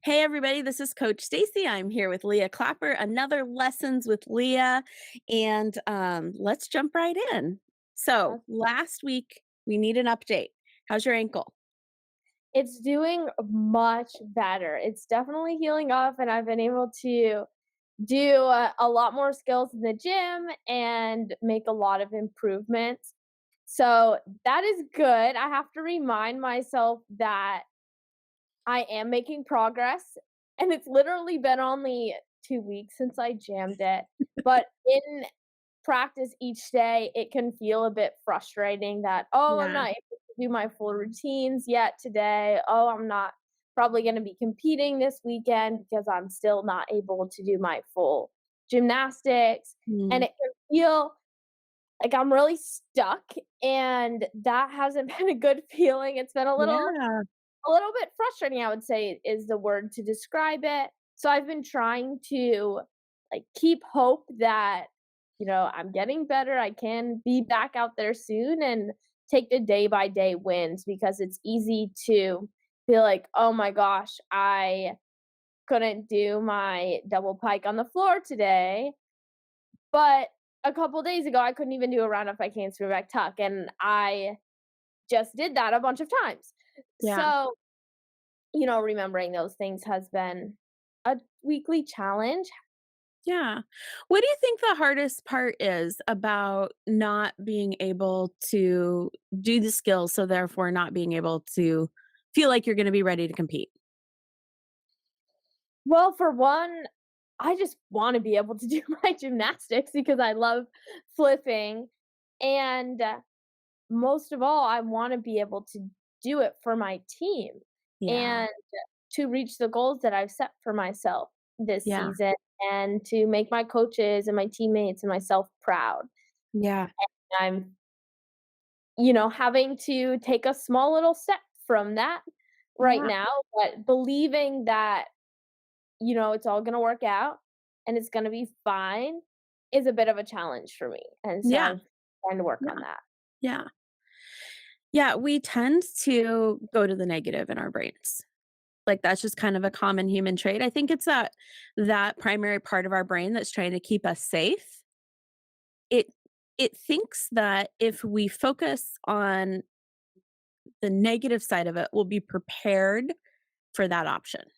Hey everybody, this is Coach Stacie. I'm here with Leah Clapper, another Lessons with Leah, and let's jump right in. So, Uh, last week we need an update. How's your ankle? It's doing much better. It's definitely healing up, and I've been able to do a lot more skills in the gym and make a lot of improvements. So that is good. I have to remind myself that I am making progress, and it's literally been only 2 weeks since I jammed it. But in practice each day, it can feel a bit frustrating that, "Oh, I'm Yeah. not able to do my full routines yet today. Oh, I'm not probably gonna be competing this weekend because I'm still not able to do my full gymnastics." And Mm. it can feel like I'm really stuck, and that hasn't been a good feeling. It's been Yeah. a little bit frustrating, I would say, is the word to describe it. So I've been trying to, like, keep hope that, I'm getting better, I can be back out there soon and take the day by day wins because it's easy to feel like, "Oh my gosh, I couldn't do my double pike on the floor today." But a couple days ago, I couldn't even do a round off I can't screw back tuck, and I just did that a bunch of times. Yeah. So remembering those things has been a weekly challenge. Yeah. What do you think the hardest part is about not being able to do the skills, so therefore not being able to feel like you're going to be ready to compete? Well, for one, I just wanna be able to do my gymnastics because I love flipping, and most of all, I wanna be able to do it for my team Yeah. and to reach the goals that I've set for myself this Yeah. season and to make my coaches and my teammates and myself proud. Yeah. I'm, having to take a small little step from that right Yeah. now, but believing that, it's all gonna work out and it's gonna be fine is a bit of a challenge for me, and so Yeah. I'm trying to work Yeah. on that. Yeah. Yeah, we tend to go to the negative in our brains. Like, that's just kind of a common human trait. I think it's that primary part of our brain that's trying to keep us safe. It it thinks that if we focus on the negative side of it, we'll be prepared for that option.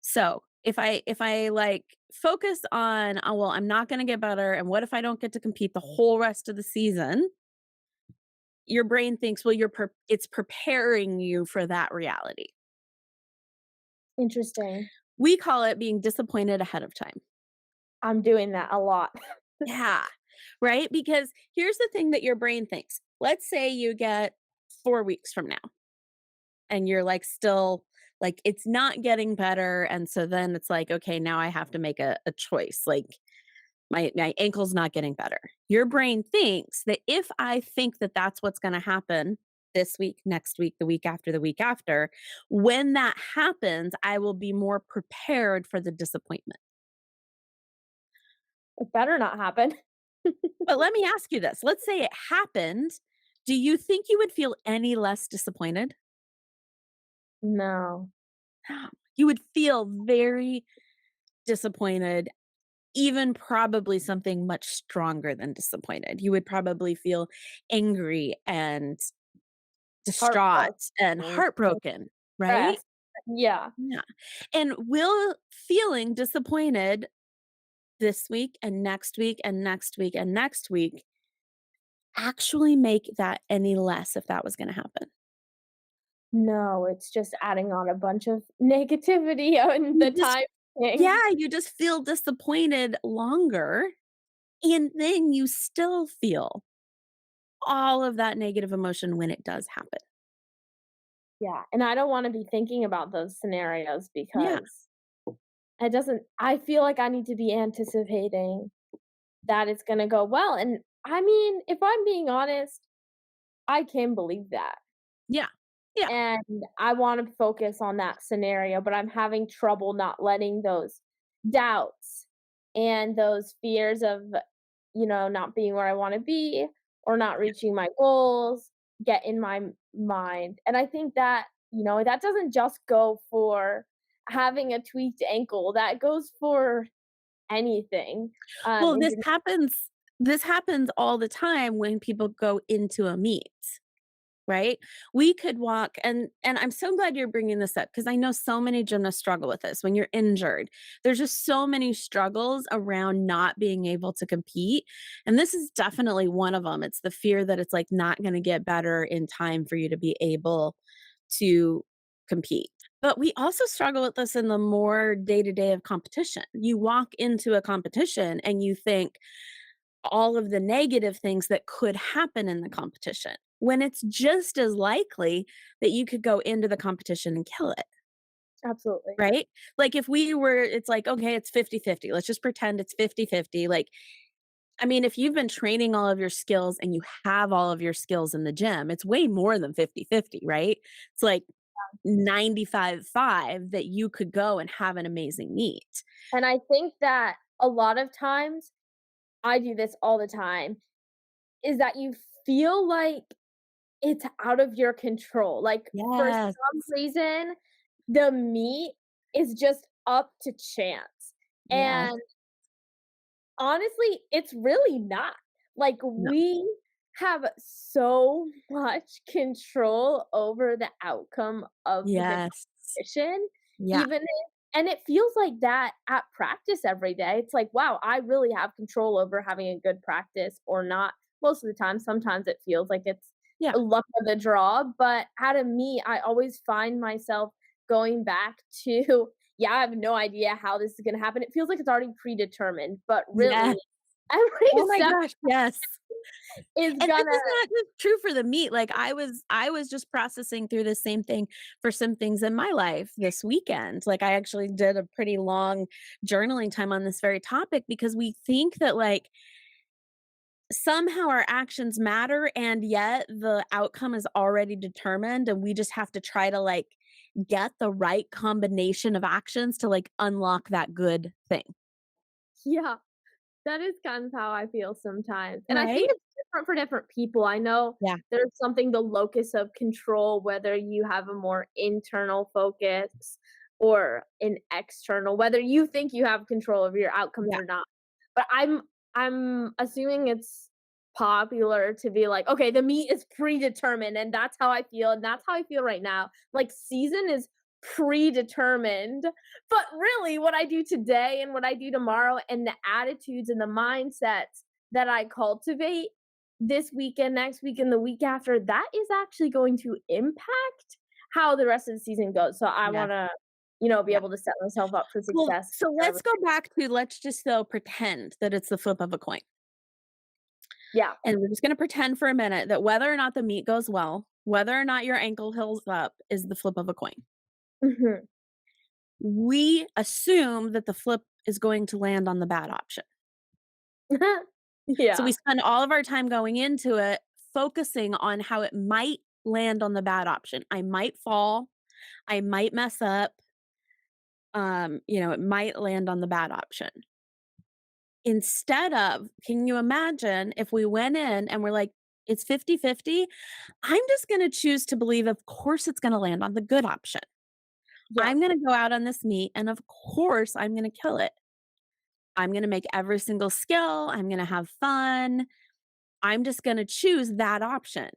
So, if I, like, focus on, "Oh, well, I'm not gonna get better, and what if I don't get to compete the whole rest of the season?" Your brain thinks, well, it's preparing you for that reality. Interesting. We call it being disappointed ahead of time. I'm doing that a lot. Yeah, right? Because here's the thing that your brain thinks. Let's say you get 4 weeks from now and you're, like, still like, it's not getting better, and so then it's like, "Okay, now I have to make a choice." Like, my ankle's not getting better. Your brain thinks that if I think that that's what's gonna happen this week, next week, the week after, when that happens, I will be more prepared for the disappointment. It better not happen. But let me ask you this, let's say it happened, do you think you would feel any less disappointed? No. You would feel very disappointed, even probably something much stronger than disappointed. You would probably feel angry and distraught Heartbroken, and heartbroken, right? stressed. Yeah. Yeah. And will feeling disappointed this week and next week and next week and next week actually make that any less if that was gonna happen? No, it's just adding on a bunch of negativity on You the just time thing. Yeah, you just feel disappointed longer, and then you still feel all of that negative emotion when it does happen. Yeah, and I don't wanna be thinking about those scenarios Yeah. because I feel like I need to be anticipating that it's gonna go well, and I mean, if I'm being honest, I can believe that, Yeah. Yeah. and I wanna focus on that scenario, but I'm having trouble not letting those doubts and those fears of, not being where I wanna be or not reaching my goals get in my mind, and I think that that doesn't just go for having a tweaked ankle, that goes for anything, Well, in this happens all the time when people go into a meet. Right? We could walk and I'm so glad you're bringing this up because I know so many gymnasts struggle with this. When you're injured, there's just so many struggles around not being able to compete, and this is definitely one of them. It's the fear that it's, like, not gonna get better in time for you to be able to compete. But we also struggle with this in the more day-to-day of competition. You walk into a competition and you think, all of the negative things that could happen in the competition, when it's just as likely that you could go into the competition and kill it, absolutely. right? Like, if we were it's like, okay, it's 50-50. Let's just pretend it's 50-50. Like, I mean, if you've been training all of your skills and you have all of your skills in the gym, it's way more than 50-50, right? It's like 95-5 that you could go and have an amazing meet. And I think that a lot of times, I do this all the time, is that you feel like it's out of your control, like, for Yes. some reason, the meat is just up to chance, Yes. and honestly, it's really not. Like, No. we have so much control over the outcome of the Yes. competition, Yeah. even if and it feels like that at practice every day. It's like, "Wow, I really have control over having a good practice or not." Most of the time, sometimes it feels like it's Yeah. a luck of the draw, but out of me, I always find myself going back to, "Yeah, I have no idea how this is gonna happen." It feels like it's already predetermined, but Yes. really, every Oh my step gosh, yes. is And this gonna. is not just true for the meat, like, I was just processing through the same thing for some things in my life this weekend. Like, I actually did a pretty long journaling time on this very topic because we think that, like, somehow our actions matter, and yet the outcome is already determined, and we just have to try to, like, get the right combination of actions to, like, unlock that good thing, Yeah. That is kind of how I feel sometimes, and I think right? it's different for different people. I know Yeah, there's something the locus of control, whether you have a more internal focus or an external, whether you think you have control over your outcomes yeah, or not. But I'm assuming it's popular to be like, "Okay, the meat is predetermined, and that's how I feel, and that's how I feel right now." Like, season is predetermined, but really what I do today and what I do tomorrow and the attitudes and the mindsets that I cultivate this weekend, next week, and the week after, that is actually going to impact how the rest of the season goes. So I yeah, wanna, be yeah. able to set myself up for Well, success so wherever. let's go back to let's just though pretend that it's the flip of a coin. Yeah. And we're just gonna pretend for a minute that whether or not the meet goes well, whether or not your ankle heals up is the flip of a coin. Mhm. We assume that the flip is going to land on the bad option. So we Yeah. spend all of our time going into it focusing on how it might land on the bad option. I might fall, I might mess up, it might land on the bad option. Instead of, can you imagine if we went in and we're like, it's 50-50. I'm just going to choose to believe, of course, it's going to land on the good option. Yeah. I'm going to go out on this meet, and of course, I'm going to kill it. I'm going to make every single skill. I'm going to have fun. I'm just going to choose that option.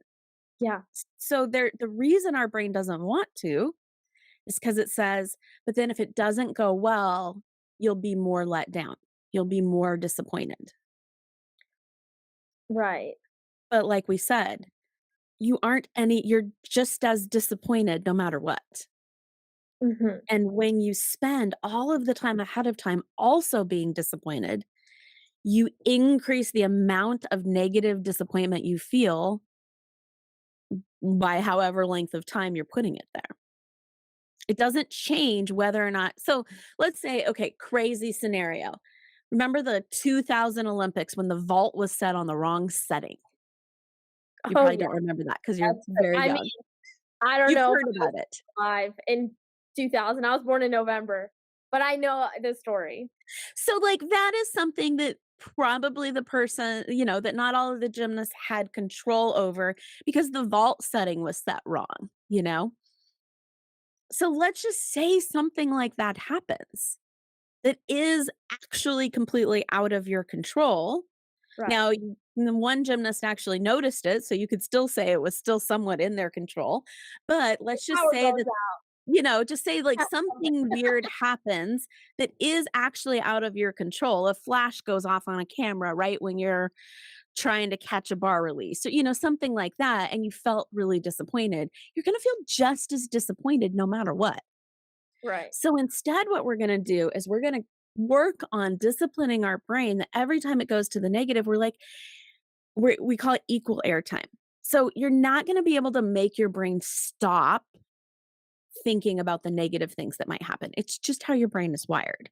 Yeah. So the reason our brain doesn't want to is because it says, but then if it doesn't go well, you'll be more let down. You'll be more disappointed. Right. But like we said, you're just as disappointed no matter what. Mhm. And when you spend all of the time ahead of time also being disappointed, you increase the amount of negative disappointment you feel by however length of time you're putting it there. It doesn't change whether or not so let's say, okay, crazy scenario. Remember the 2000 Olympics when the vault was set on the wrong setting? You Oh, probably yeah. don't remember that because 'cause you're very I mean, young. I don't You've know if heard I was about it. alive in 2000. I was born in November, but I know the story. So, like, that is something that probably the person that not all of the gymnasts had control over because the vault setting was set wrong, you know? So let's just say something like that happens that is actually completely out of your control. Right. Now, the one gymnast actually noticed it, so you could still say it was still somewhat in their control. But The let's just power say goes that, out. just say like something weird happens that is actually out of your control. A flash goes off on a camera right when you're trying to catch a bar release. So, something like that, and you felt really disappointed. You're going to feel just as disappointed no matter what. Right. So instead, what we're going to do is we're going to work on disciplining our brain that every time it goes to the negative, we call it equal airtime. So you're not going to be able to make your brain stop thinking about the negative things that might happen. It's just how your brain is wired.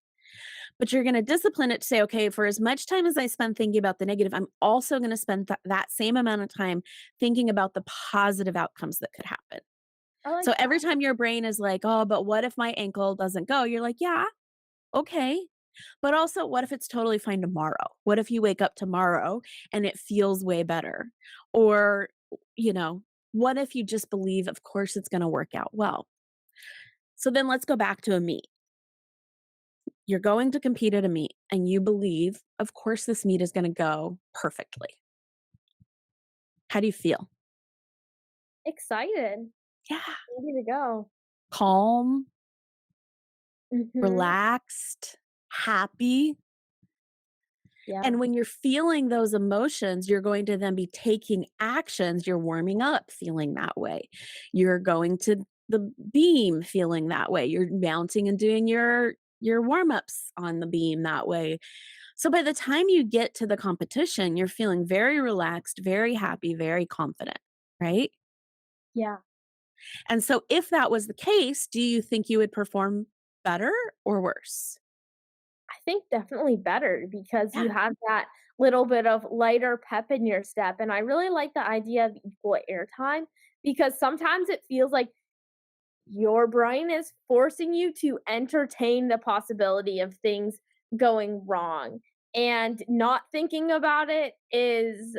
But you're going to discipline it to say, okay, for as much time as I spend thinking about the negative, I'm also going to spend that same amount of time thinking about the positive outcomes that could happen. I like So every that. time your brain is like, oh, but what if my ankle doesn't go? You're like, yeah, okay. But also, what if it's totally fine tomorrow? What if you wake up tomorrow and it feels way better? Or, you know, what if you just believe, of course, it's going to work out well? So then let's go back to a meet. You're going to compete at a meet and you believe, of course, this meet is going to go perfectly. How do you feel? Excited. Yeah. Ready to go. Calm, Mhm. relaxed, happy. Yeah. And when you're feeling those emotions, you're going to then be taking actions. You're warming up feeling that way. You're going to the beam feeling that way. You're mounting and doing your warm-ups on the beam that way. So by the time you get to the competition, you're feeling very relaxed, very happy, very confident, right? Yeah. And so if that was the case, do you think you would perform better or worse? I think definitely better because Yeah, you have that little bit of lighter pep in your step, and I really like the idea of equal airtime because sometimes it feels like your brain is forcing you to entertain the possibility of things going wrong, and not thinking about it is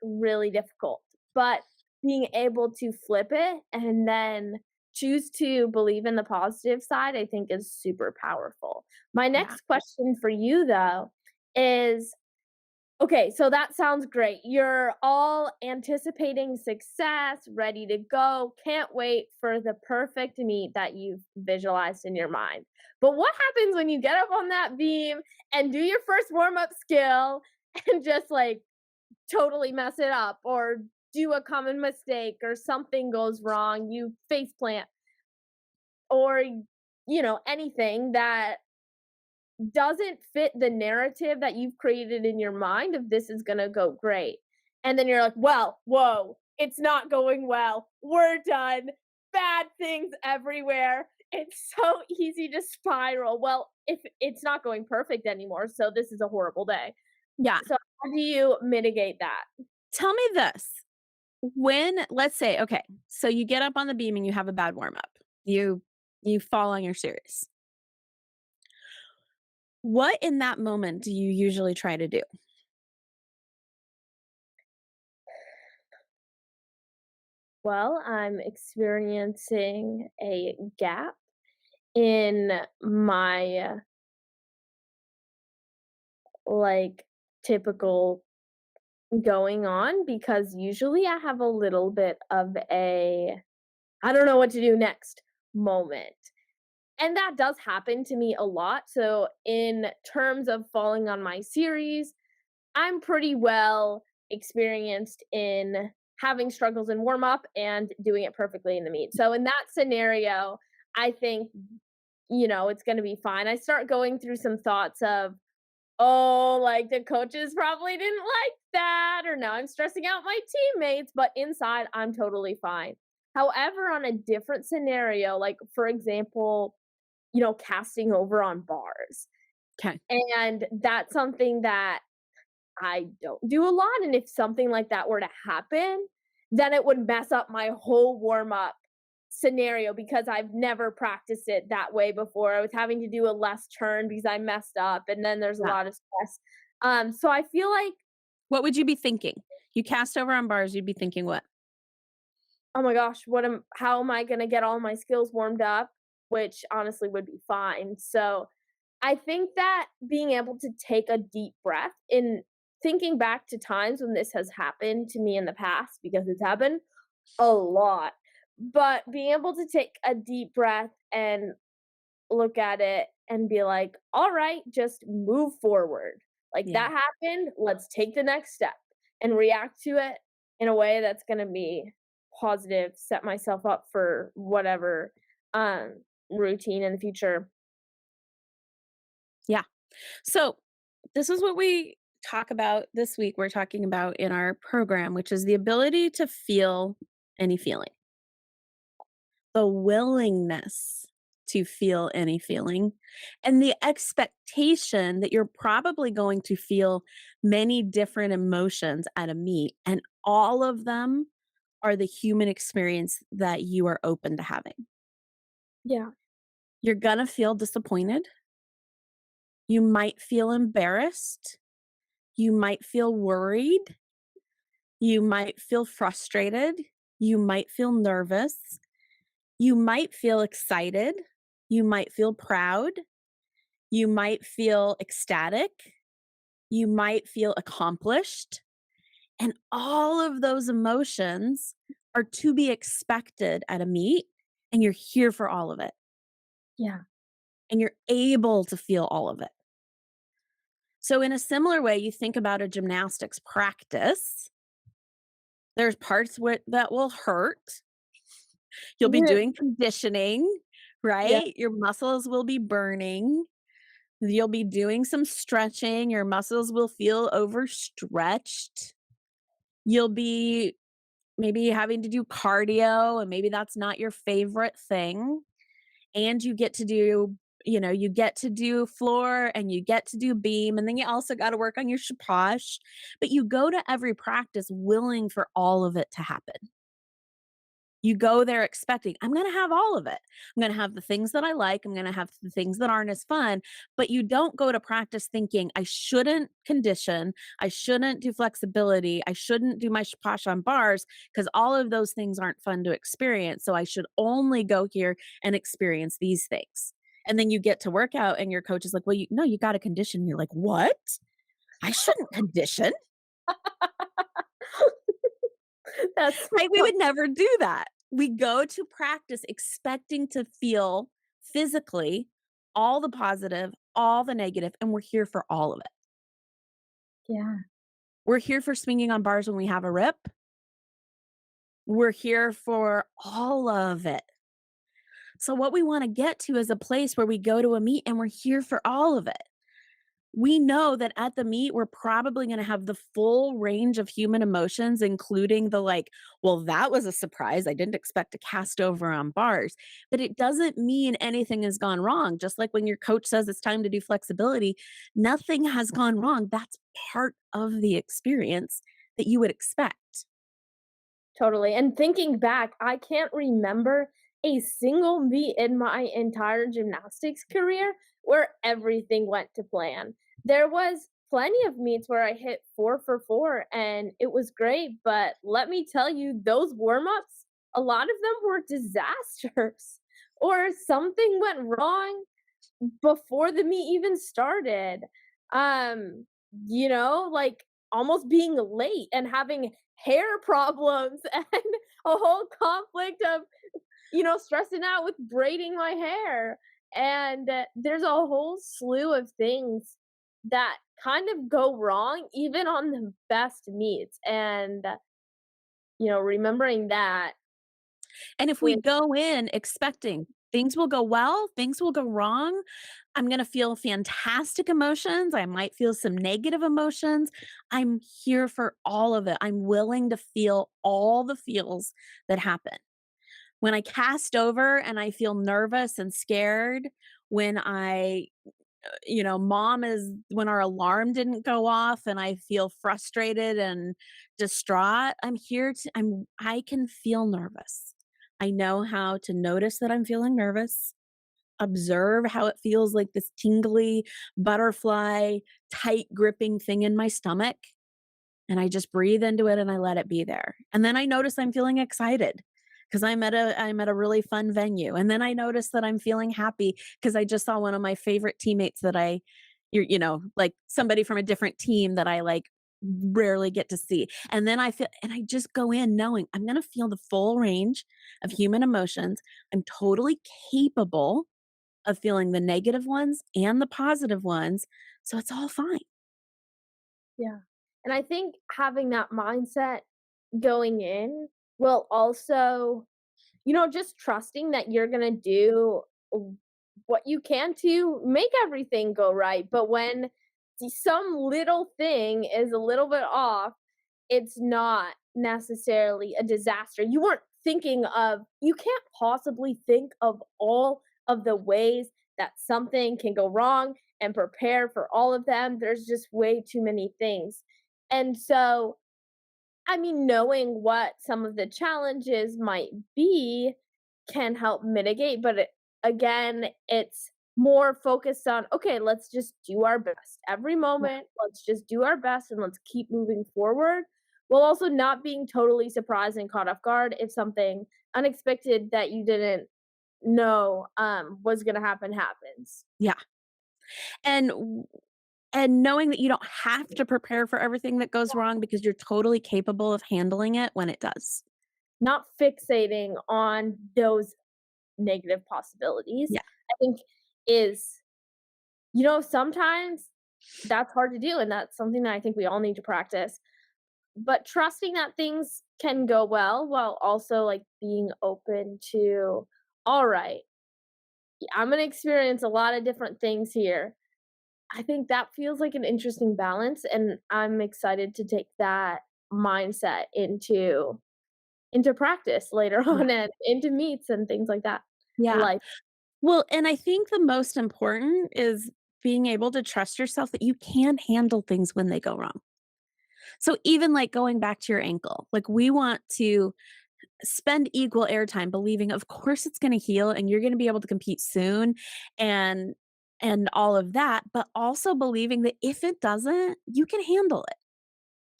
really difficult. But being able to flip it and then choose to believe in the positive side, I think is super powerful. My yeah, next question for you though is okay, so that sounds great. You're all anticipating success, ready to go, can't wait for the perfect meet that you've visualized in your mind. But what happens when you get up on that beam and do your first warm up skill and just like totally mess it up or do a common mistake or something goes wrong, you face plant or anything that doesn't fit the narrative that you've created in your mind of this is going to go great. And then you're like, "Well, whoa, it's not going well. We're done. Bad things everywhere." It's so easy to spiral. Well, if it's not going perfect anymore, so this is a horrible day. yeah. So how do you mitigate that? Tell me this. When let's say, okay, so you get up on the beam and you have a bad warm up. You fall on your series. What in that moment do you usually try to do? Well, I'm experiencing a gap in my like typical going on because usually I have a little bit of a I don't know what to do next moment. And that does happen to me a lot. So, in terms of falling on my series, I'm pretty well experienced in having struggles in warm up and doing it perfectly in the meet. So, in that scenario, I think, it's going to be fine. I start going through some thoughts of, oh, like the coaches probably didn't like that, or now I'm stressing out my teammates, but inside I'm totally fine. However, on a different scenario, like for example, casting over on bars. Okay. And that's something that I don't do a lot. And if something like that were to happen, then it would mess up my whole warm up scenario because I've never practiced it that way before. I was having to do a less turn because I messed up, and then there's a Yeah. lot of stress. So I feel like What would you be thinking? You cast over on bars, you'd be thinking what? oh my gosh, what am how am I gonna get all my skills warmed up? Which honestly would be fine. So I think that being able to take a deep breath in thinking back to times when this has happened to me in the past, because it's happened a lot, but being able to take a deep breath and look at it and be like, all right, just move forward. Like Yeah. that happened, let's take the next step and react to it in a way that's going to be positive, set myself up for whatever routine in the future. Yeah. So, this is what we talk about this week. We're talking about in our program, which is the ability to feel any feeling, the willingness to feel any feeling, and the expectation that you're probably going to feel many different emotions at a meet, and all of them are the human experience that you are open to having. Yeah. You're gonna feel disappointed. You might feel embarrassed. You might feel worried. You might feel frustrated. You might feel nervous. You might feel excited. You might feel proud. You might feel ecstatic. You might feel accomplished. And all of those emotions are to be expected at a meet, and you're here for all of it. Yeah. And you're able to feel all of it. So, in a similar way, you think about a gymnastics practice, there's parts that will hurt. You'll be doing conditioning, Yeah. right? Your muscles will be burning. You'll be doing some stretching. Your muscles will feel overstretched. You'll be maybe having to do cardio, and maybe that's not your favorite thing. And you get to do, you get to do floor and you get to do beam. And then you also got to work on your shaposh. But you go to every practice willing for all of it to happen. You go there expecting, I'm going to have all of it. I'm going to have the things that I like. I'm going to have the things that aren't as fun. But you don't go to practice thinking, I shouldn't condition. I shouldn't do flexibility. I shouldn't do my shapash on bars because all of those things aren't fun to experience. So I should only go here and experience these things. And then you get to work out and your coach is like, well, no, you got to condition. You're like, what? I shouldn't condition. That's Right? We so would never do that. We go to practice expecting to feel physically all the positive, all the negative, and we're here for all of it. yeah. We're here for swinging on bars when we have a rip. We're here for all of it. So, what we want to get to is a place where we go to a meet and we're here for all of it. We know that at the meet, we're probably going to have the full range of human emotions, including the like, well, that was a surprise. I didn't expect to cast over on bars. But it doesn't mean anything has gone wrong. Just like when your coach says it's time to do flexibility, nothing has gone wrong. That's part of the experience that you would expect. Totally, and thinking back, I can't remember a single meet in my entire gymnastics career where everything went to plan. There was plenty of meets where I hit 4 for 4 and it was great, but let me tell you, those warm-ups, a lot of them were disasters or something went wrong before the meet even started. Um, like almost being late and having hair problems and a whole conflict of, stressing out with braiding my hair. And there's a whole slew of things that kind of go wrong even on the best meets. And, remembering that And if we is go in expecting things will go well, things will go wrong, I'm going to feel fantastic emotions. I might feel some negative emotions. I'm here for all of it. I'm willing to feel all the feels that happen. When I cast over and I feel nervous and scared, when mom is when our alarm didn't go off and I feel frustrated and distraught, I can feel nervous. I know how to notice that I'm feeling nervous, observe how it feels like this tingly butterfly, tight gripping thing in my stomach. And I just breathe into it and I let it be there. And then I notice I'm feeling excited. because I'm at a really fun venue, and then I notice that I'm feeling happy because I just saw one of my favorite teammates that like somebody from a different team that I like rarely get to see. And then I just go in knowing I'm going to feel the full range of human emotions. I'm totally capable of feeling the negative ones and the positive ones. So it's all fine. Yeah. And I think having that mindset going in will also, just trusting that you're gonna do w what you can to make everything go right, but when some little thing is a little bit off, it's not necessarily a disaster. You can't possibly think of all of the ways that something can go wrong and prepare for all of them. There's just way too many things. And so, I mean, knowing what some of the challenges might be can help mitigate, but again, it's more focused on, okay, let's just do our best. Every Yeah. moment, let's just do our best and let's keep moving forward, while also not being totally surprised and caught off guard if something unexpected that you didn't know was going to happen happens. Yeah. And and knowing that you don't have to prepare for everything that goes wrong because you're totally capable of handling it when it does. Not fixating on those negative possibilities, Yeah. I think is sometimes that's hard to do, and that's something that I think we all need to practice. But trusting that things can go well while also, like, being open to, "All right, I'm gonna experience a lot of different things here." I think that feels like an interesting balance, and I'm excited to take that mindset into practice later Yeah. on and into meets and things like that in Yeah. life. Well, and I think the most important is being able to trust yourself that you can handle things when they go wrong. So even like going back to your ankle, like we want to spend equal airtime believing of course it's going to heal and you're going to be able to compete soon and all of that, but also believing that if it doesn't, you can handle it.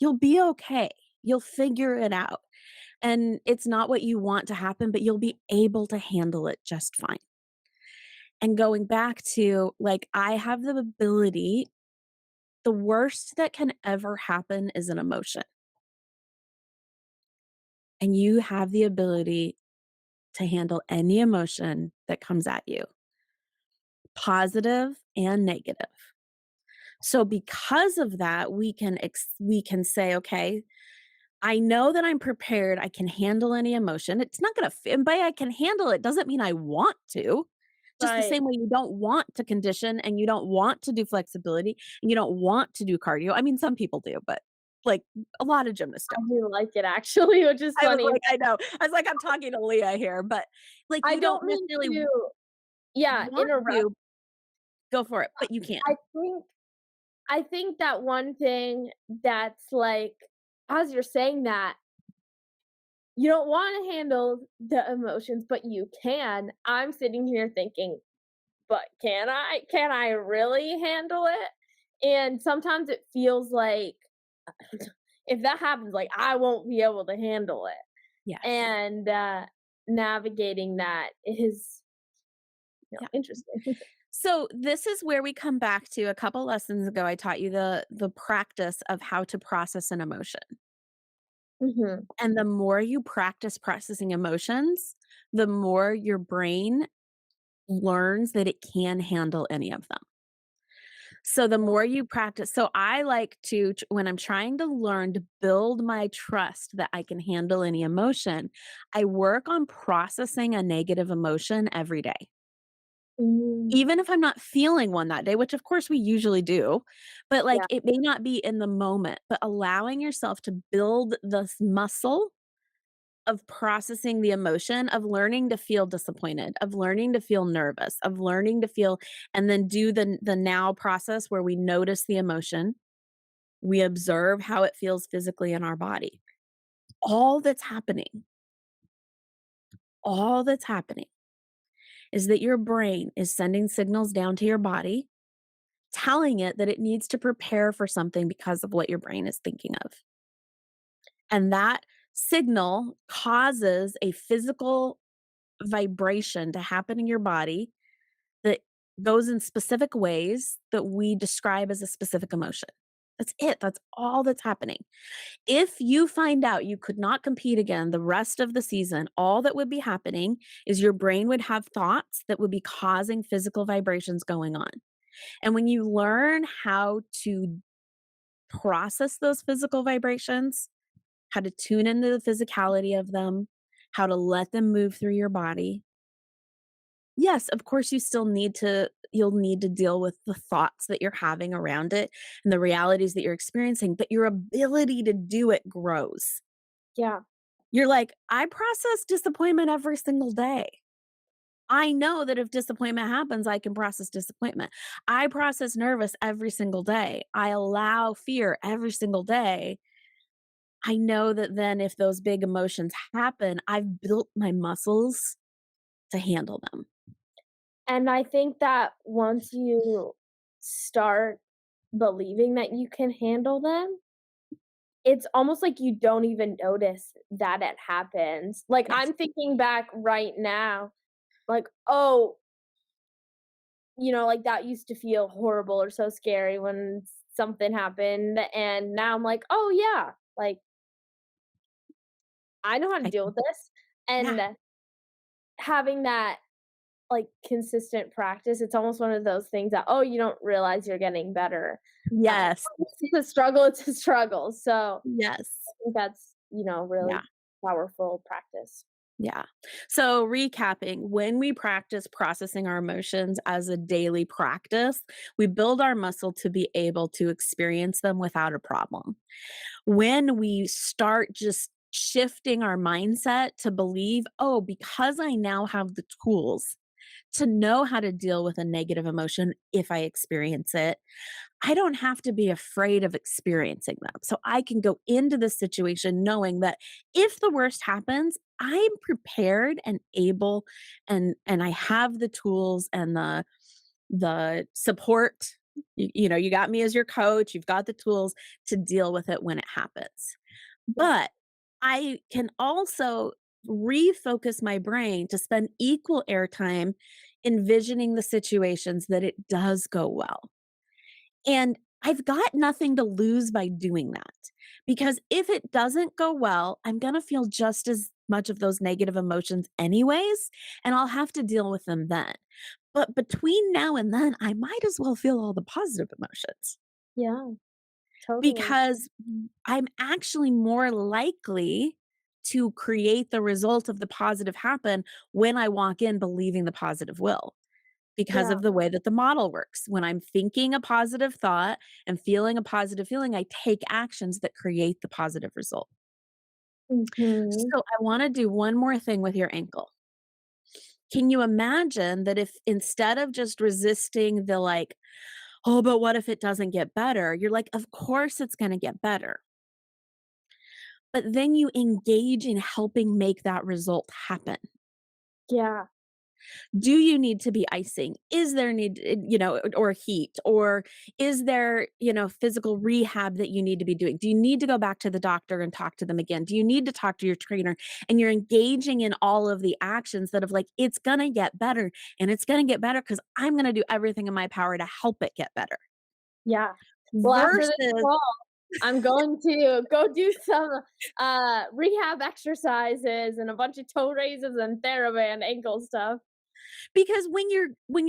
You'll be okay. You'll figure it out. And it's not what you want to happen, but you'll be able to handle it just fine. And going back to like I have the ability, the worst that can ever happen is an emotion. And you have the ability to handle any emotion that comes at you, positive and negative. So because of that, we can say, okay, I know that I'm prepared. I can handle any emotion. It's not going to and by I can handle it doesn't mean I want to. Just the Right. same way you don't want to condition and you don't want to do flexibility and you don't want to do cardio. I mean, some people do, but like a lot of gymnasts I don't. do like it actually, which is I was funny. like, I know. I was like, I'm talking to Leah here, but like I you don't don't mean necessarily to, yeah, want interrupt. to go for it, but you can. I think I think that one thing that's, like, as you're saying that, you don't wanna handle the emotions, but you can. I'm sitting here thinking, "But can I? Can I really handle it?" And sometimes it feels like if that happens, like, I won't be able to handle it. Yes. And, navigating that is, Yeah. interesting. So this is where we come back to a couple lessons ago I taught you the practice of how to process an emotion. Mhm. And the more you practice processing emotions, the more your brain learns that it can handle any of them. So the more you practice, so I like to when I'm trying to learn to build my trust that I can handle any emotion, I work on processing a negative emotion every day. Mm. Even if I'm not feeling one that day, which of course we usually do, but, like, Yeah. it may not be in the moment, but allowing yourself to build this muscle of processing the emotion, of learning to feel disappointed, of learning to feel nervous, of learning to feel and then do the now process where we notice the emotion, we observe how it feels physically in our body. All that's happening, all that's happening is that your brain is sending signals down to your body telling it that it needs to prepare for something because of what your brain is thinking of. And that signal causes a physical vibration to happen in your body that goes in specific ways that we describe as a specific emotion. That's it. That's all that's happening. If you find out you could not compete again the rest of the season, all that would be happening is your brain would have thoughts that would be causing physical vibrations going on. And when you learn how to process those physical vibrations, how to tune into the physicality of them, how to let them move through your body, yes, of course, you'll need to deal with the thoughts that you're having around it and the realities that you're experiencing, but your ability to do it grows. Yeah. You're like, "I process disappointment every single day. I know that if disappointment happens, I can process disappointment. I process nervous every single day. I allow fear every single day. I know that then if those big emotions happen, I've built my muscles to handle them." And I think that once you start believing that you can handle them, it's almost like you don't even notice that it happens. Like, Yes. I'm thinking back right now, like, "Oh, like, that used to feel horrible or so scary when something happened," and now I'm like, "Oh, yeah, like, I know how to I deal can with this," yeah. and having that, like, consistent practice, it's almost one of those things that, oh, you don't realize you're getting better. Yes. It's a struggle, it's a struggle, so Yes. I think that's, really Yeah. powerful practice. Yeah. So, recapping, when we practice processing our emotions as a daily practice, we build our muscle to be able to experience them without a problem. When we start just shifting our mindset to believe, oh, because I now have the tools to know how to deal with a negative emotion if I experience it, I don't have to be afraid of experiencing them. So I can go into this situation knowing that if the worst happens, I'm prepared and able and I have the tools and the support. You got me as your coach, you've got the tools to deal with it when it happens. Yeah. But I can also refocus my brain to spend equal airtime envisioning the situations that it does go well. And I've got nothing to lose by doing that because if it doesn't go well, I'm going to feel just as much of those negative emotions anyways, and I'll have to deal with them then. But between now and then, I might as well feel all the positive emotions Yeah, totally. because I'm actually more likely to create the result of the positive happen when I walk in believing the positive will because Yeah. of the way that the model works. When I'm thinking a positive thought and feeling a positive feeling, I take actions that create the positive result. Mhm. So I want to do one more thing with your ankle. Can you imagine that if instead of just resisting the like, oh, but what if it doesn't get better? You're like, of course it's going to get better. But then you engage in helping make that result happen. Yeah. Do you need to be icing? Is there or heat? Or is there, physical rehab that you need to be doing? Do you need to go back to the doctor and talk to them again? Do you need to talk to your trainer? And you're engaging in all of the actions that of like, it's going to get better and it's going to get better because I'm going to do everything in my power to help it get better Yeah. Well, after this versus call, I'm going to go do some, rehab exercises and a bunch of toe raises and TheraBand ankle stuff. because when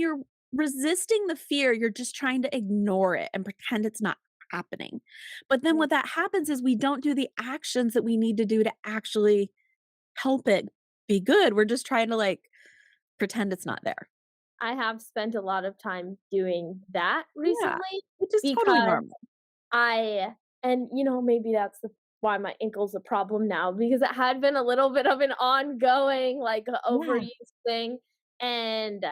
you're resisting the fear, you're just trying to ignore it and pretend it's not happening. But then Yeah. what that happens is we don't do the actions that we need to do to actually help it be good. We're just trying to like pretend it's not there. I have spent a lot of time doing that Yeah, recently which is totally because normal. I and, maybe that's why my ankle's a problem now because it had been a little bit of an ongoing, like, Yeah. overuse thing, and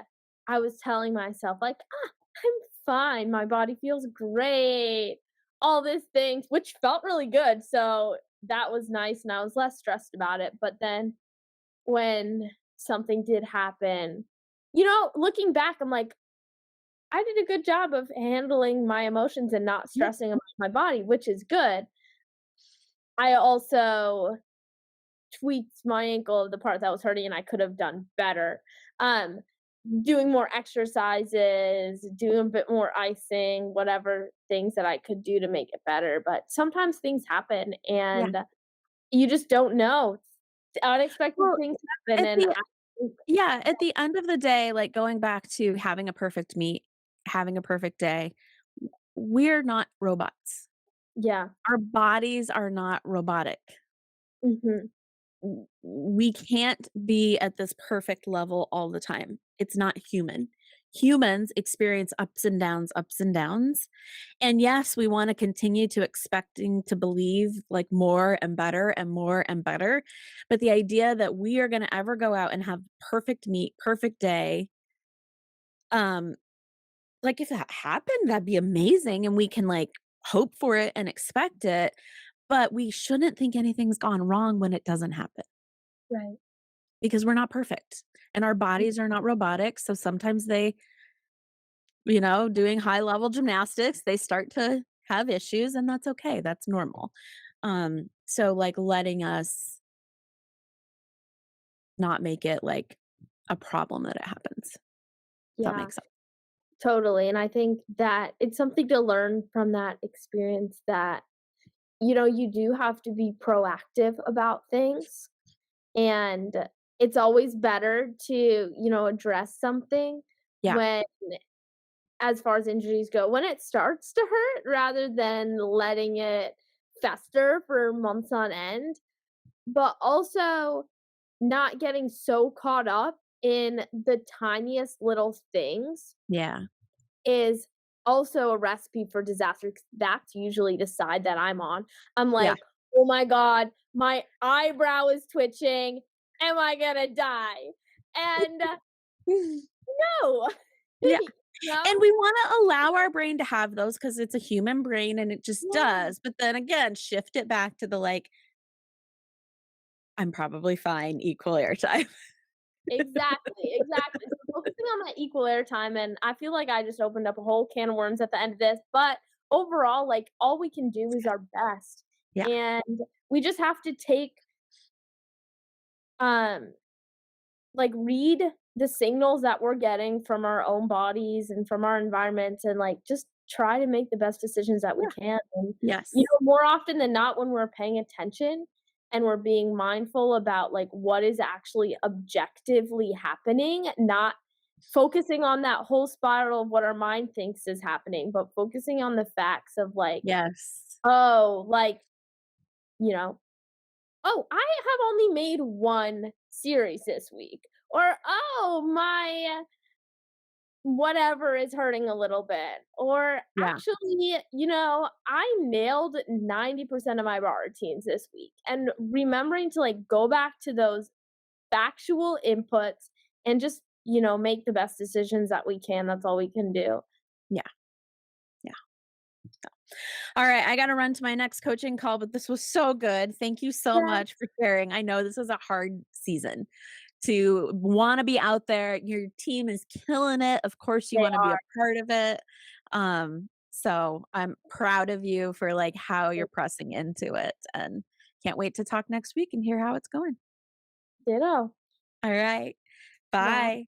I was telling myself, like, "Ah, I'm fine, my body feels great," all these things, which felt really good, so that was nice, and I was less stressed about it, but then when something did happen, looking back, I'm like, I did a good job of handling my emotions and not Yeah. stressing about my body, which is good. I also tweaked my ankle, the part that was hurting, and I could have done better. Um, Doing more exercises, doing a bit more icing, whatever things that I could do to make it better, but sometimes things happen Yeah. and you just don't know. Unexpected Well, things happen, at and the I think yeah, at the end of the day, like, going back to having a perfect meet, having a perfect day, we're not robots. yeah. Our bodies are not robotic. Mhm. We can't be at this perfect level all the time. It's not human. Humans experience ups and downs. And yes, we want to continue to expecting to believe like more and better and more and better. But the idea that we are going to ever go out and have perfect meet, perfect day, um, like if that happened, that'd be amazing. And we can like hope for it and expect it. But we shouldn't think anything's gone wrong when it doesn't happen Right. because we're not perfect and our bodies are not robotic. So sometimes they, doing high level gymnastics, they start to have issues and that's okay. That's normal. So like letting us not make it like a problem that it happens. If that Yeah, makes sense. totally, and I think that it's something to learn from that experience that, you do have to be proactive about things, and it's always better to, address something Yeah. when as far as injuries go, when it starts to hurt rather than letting it fester for months on end, but also not getting so caught up in the tiniest little things Yeah. is also a recipe for disaster 'cause that's usually the side that I'm on. I'm Yeah. like, "Oh my god, my eyebrow is twitching. Am I gonna die?" And no. Yeah. No? And we wanna allow our brain to have those because it's a human brain and it just Yeah. does. But then again, shift it back to the like, I'm probably fine, equal airtime. Exactly, exactly. So focusing on that equal airtime, and I feel like I just opened up a whole can of worms at the end of this, but overall, like, all we can do is our best, Yeah. and we just have to take, um like, read the signals that we're getting from our own bodies and from our environments and, like, just try to make the best decisions that we Yeah. can, and, Yes. more often than not, when we're paying attention and we're being mindful about, like, what is actually objectively happening, not focusing on that whole spiral of what our mind thinks is happening, but focusing on the facts of, like, Yes. oh, like, you know "Oh, I have only made 1 series this week," or, "Oh, my whatever is hurting a little bit," or, Yeah. "Actually, I nailed 90% of my bar routines this week," and remembering to, like, go back to those factual inputs and just, make the best decisions that we can, that's all we can do. Yeah. Yeah. All right, I gotta run to my next coaching call, but this was so good. Thank you so Yeah, much for sharing. I know this is a hard season to wanna be out there. Your team is killing it. Of course, you they wanna be a are. part of it. So I'm proud of you for, like, how you're pressing into it, and can't wait to talk next week and hear how it's going. Ditto. All right. Bye. Bye.